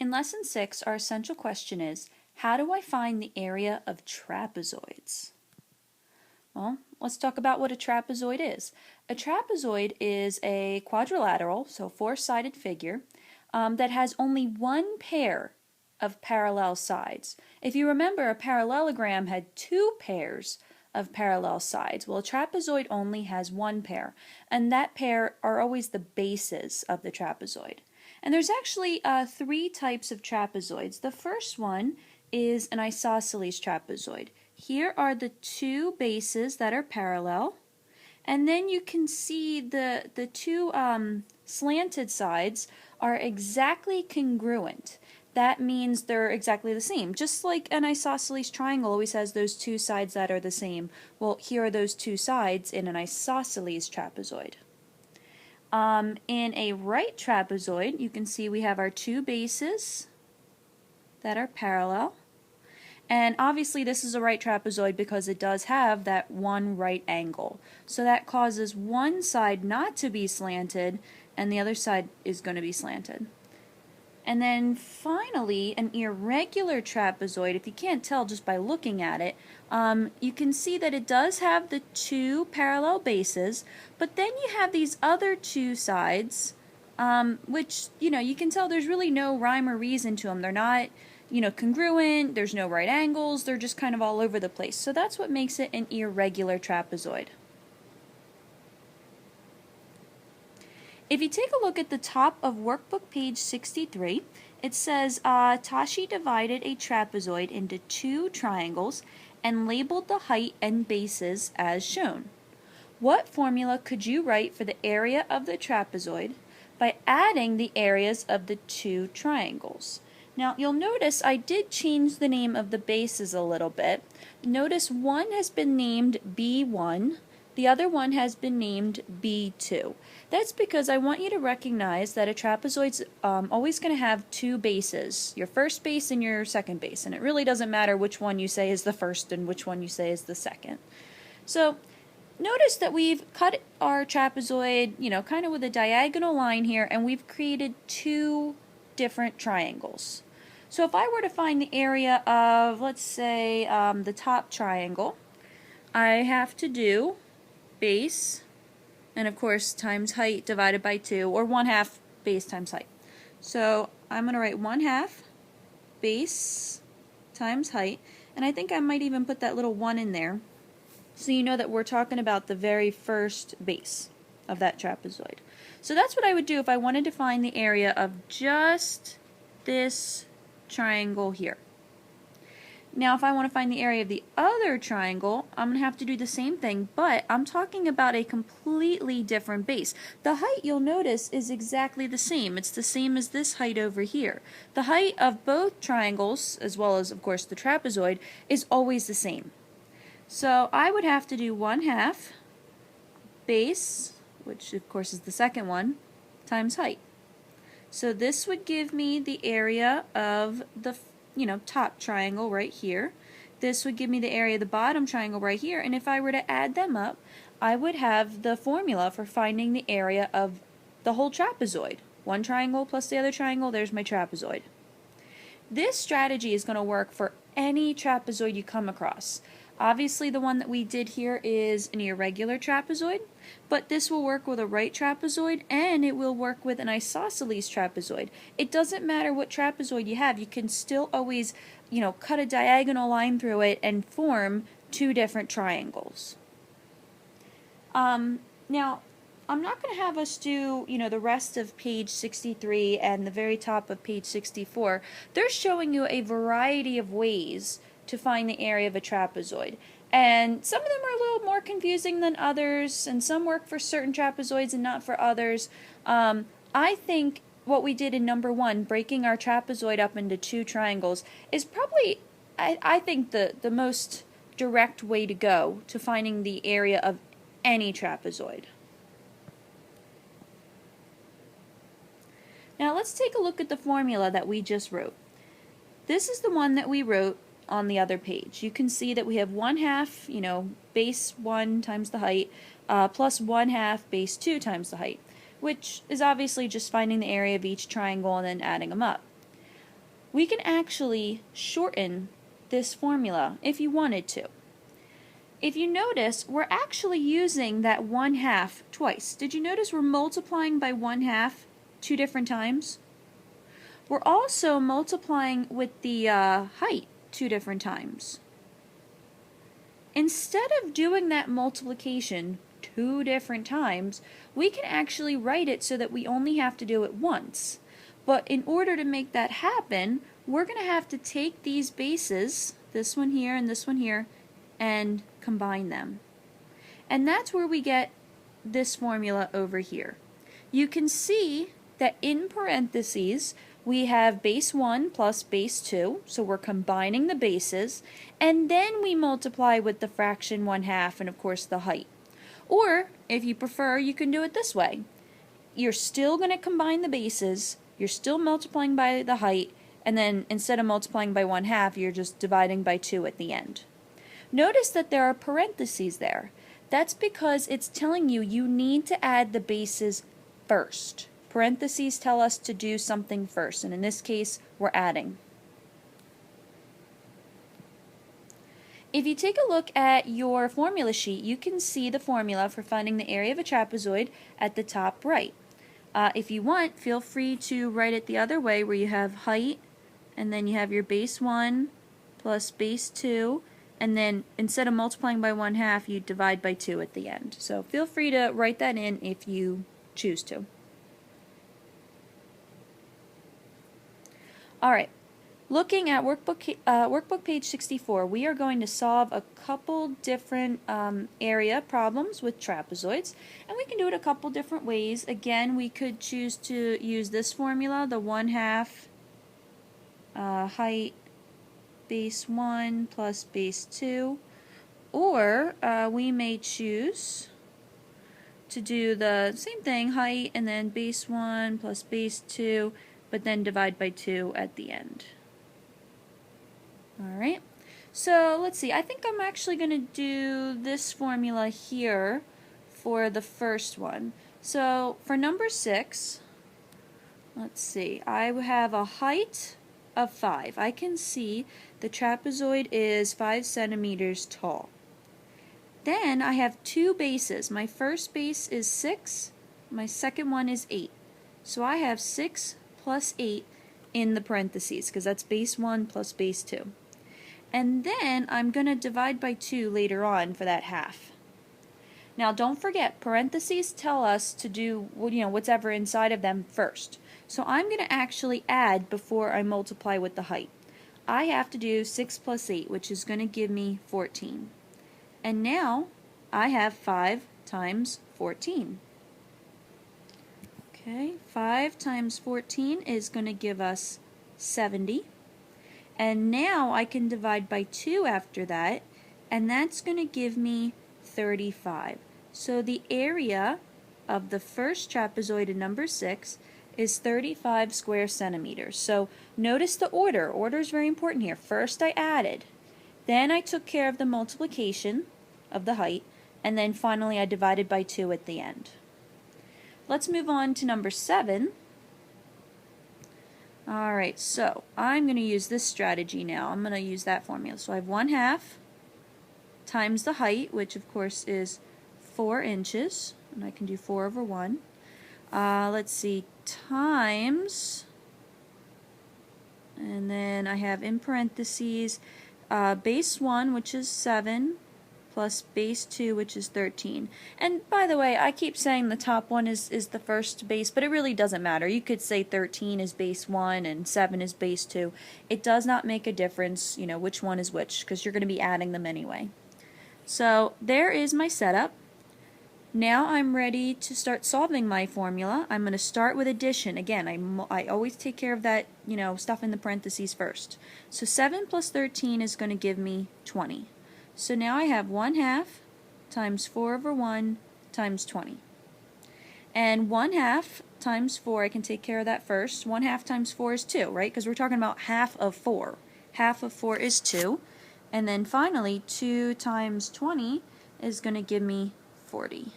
In Lesson 6, our essential question is, how do I find the area of trapezoids? Well, let's talk about what a trapezoid is. A trapezoid is a quadrilateral, so four-sided figure, that has only one pair of parallel sides. If you remember, a parallelogram had two pairs of parallel sides. Well, a trapezoid only has one pair, and that pair are always the bases of the trapezoid. And there's actually three types of trapezoids. The first one is an isosceles trapezoid. Here are the two bases that are parallel, and then you can see the two slanted sides are exactly congruent. That means they're exactly the same. Just like an isosceles triangle always has those two sides that are the same. Well, here are those two sides in an isosceles trapezoid. In a right trapezoid, you can see we have our two bases that are parallel. And obviously this is a right trapezoid because it does have that one right angle. So that causes one side not to be slanted and the other side is going to be slanted. And then finally, an irregular trapezoid, if you can't tell just by looking at it, you can see that it does have the two parallel bases, but then you have these other two sides, which, you can tell there's really no rhyme or reason to them. They're not, congruent, there's no right angles, they're just kind of all over the place. So that's what makes it an irregular trapezoid. If you take a look at the top of workbook page 63, it says Tashi divided a trapezoid into two triangles and labeled the height and bases as shown. What formula could you write for the area of the trapezoid by adding the areas of the two triangles? Now you'll notice I did change the name of the bases a little bit. Notice one has been named B1. The other one has been named B2. That's because I want you to recognize that a trapezoid's always going to have two bases, your first base and your second base, and it really doesn't matter which one you say is the first and which one you say is the second. So notice that we've cut our trapezoid, kind of with a diagonal line here, and we've created two different triangles. So if I were to find the area of, let's say, the top triangle, I have to do base, and of course times height divided by 2, or 1/2 base times height. So I'm going to write 1/2 base times height, and I think I might even put that little 1 in there so you know that we're talking about the very first base of that trapezoid. So that's what I would do if I wanted to find the area of just this triangle here. Now if I want to find the area of the other triangle, I'm going to have to do the same thing, but I'm talking about a completely different base. The height, you'll notice, is exactly the same. It's the same as this height over here. The height of both triangles, as well as, of course, the trapezoid, is always the same. So I would have to do 1/2 base, which of course is the second one, times height. So this would give me the area of the top triangle right here. This would give me the area of the bottom triangle right here, and if I were to add them up, I would have the formula for finding the area of the whole trapezoid. One triangle plus the other triangle, there's my trapezoid. This strategy is going to work for any trapezoid you come across. Obviously the one that we did here is an irregular trapezoid, but this will work with a right trapezoid and it will work with an isosceles trapezoid. It doesn't matter what trapezoid you have, you can still always, cut a diagonal line through it and form two different triangles. Now, I'm not going to have us do, the rest of page 63 and the very top of page 64. They're showing you a variety of ways to find the area of a trapezoid. And some of them are a little more confusing than others, and some work for certain trapezoids and not for others. I think what we did in number 1, breaking our trapezoid up into two triangles, is probably, I think, the most direct way to go to finding the area of any trapezoid. Now let's take a look at the formula that we just wrote. This is the one that we wrote on the other page. You can see that we have 1/2, base 1 times the height, plus 1/2 base 2 times the height, which is obviously just finding the area of each triangle and then adding them up. we can actually shorten this formula if you wanted to. If you notice, we're actually using that 1/2 twice. Did you notice we're multiplying by 1/2 two different times? We're also multiplying with the height two different times. Instead of doing that multiplication two different times, we can actually write it so that we only have to do it once. But in order to make that happen, we're going to have to take these bases, this one here and this one here, and combine them. And that's where we get this formula over here. You can see that in parentheses, we have base 1 plus base 2, so we're combining the bases, and then we multiply with the fraction 1/2 and of course the height. Or, if you prefer, you can do it this way. You're still going to combine the bases, you're still multiplying by the height, and then instead of multiplying by 1/2, you're just dividing by 2 at the end. Notice that there are parentheses there. That's because it's telling you you need to add the bases first. Parentheses tell us to do something first, and in this case, we're adding. If you take a look at your formula sheet, you can see the formula for finding the area of a trapezoid at the top right. If you want, feel free to write it the other way, where you have height, and then you have your base 1 plus base 2, and then instead of multiplying by 1/2, you divide by 2 at the end. So feel free to write that in if you choose to. Alright, looking at workbook page 64, we are going to solve a couple different area problems with trapezoids, and we can do it a couple different ways. Again, we could choose to use this formula, the 1/2 height base 1 plus base 2, or we may choose to do the same thing, height and then base 1 plus base 2, but then divide by 2 at the end. Alright, so let's see, I think I'm actually going to do this formula here for the first one. So for number 6, let's see, I have a height of 5. I can see the trapezoid is 5 centimeters tall. Then I have two bases. My first base is 6, my second one is 8. So I have 6 plus 8 in the parentheses, because that's base 1 plus base 2. And then I'm going to divide by 2 later on for that half. Now don't forget, parentheses tell us to do whatever inside of them first. So I'm going to actually add before I multiply with the height. I have to do 6 plus 8, which is going to give me 14. And now I have 5 times 14. Okay, 5 times 14 is going to give us 70. And now I can divide by 2 after that, and that's going to give me 35. So the area of the first trapezoid in number 6 is 35 square centimeters. So notice the order. Order is very important here. First I added, then I took care of the multiplication of the height, and then finally I divided by 2 at the end. Let's move on to number 7. Alright, so I'm going to use this strategy now. I'm going to use that formula. So I have 1/2 times the height, which of course is 4 inches, and I can do 4 over 1. Let's see, times, and then I have in parentheses base 1, which is 7, plus base 2, which is 13. And by the way, I keep saying the top one is the first base, but it really doesn't matter. You could say 13 is base 1 and 7 is base 2. It does not make a difference, which one is which, because you're going to be adding them anyway. So there is my setup. Now I'm ready to start solving my formula. I'm going to start with addition. Again, I always take care of that, stuff in the parentheses first. So 7 plus 13 is going to give me 20. So now I have 1/2 times 4 over 1 times 20. And 1/2 times 4, I can take care of that first. 1/2 times 4 is 2, right? Because we're talking about half of 4. Half of 4 is 2. And then finally, 2 times 20 is going to give me 40.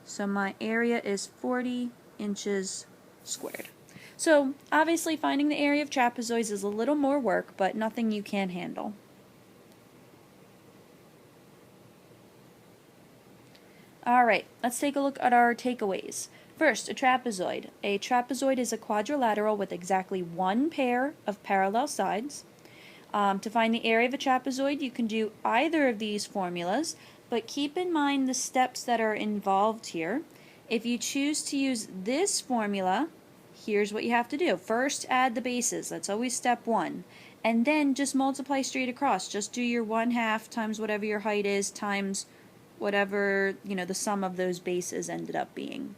So my area is 40 inches squared. So obviously finding the area of trapezoids is a little more work, but nothing you can't handle. Alright, let's take a look at our takeaways. First, a trapezoid. A trapezoid is a quadrilateral with exactly one pair of parallel sides. To find the area of a trapezoid, you can do either of these formulas, but keep in mind the steps that are involved here. If you choose to use this formula, here's what you have to do. First, add the bases. That's always step one. And then just multiply straight across. Just do your 1/2 times whatever your height is times whatever, the sum of those bases ended up being.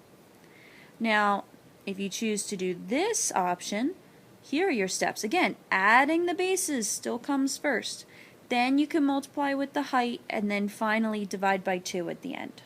Now, if you choose to do this option, here are your steps. Again, adding the bases still comes first. Then you can multiply with the height and then finally divide by 2 at the end.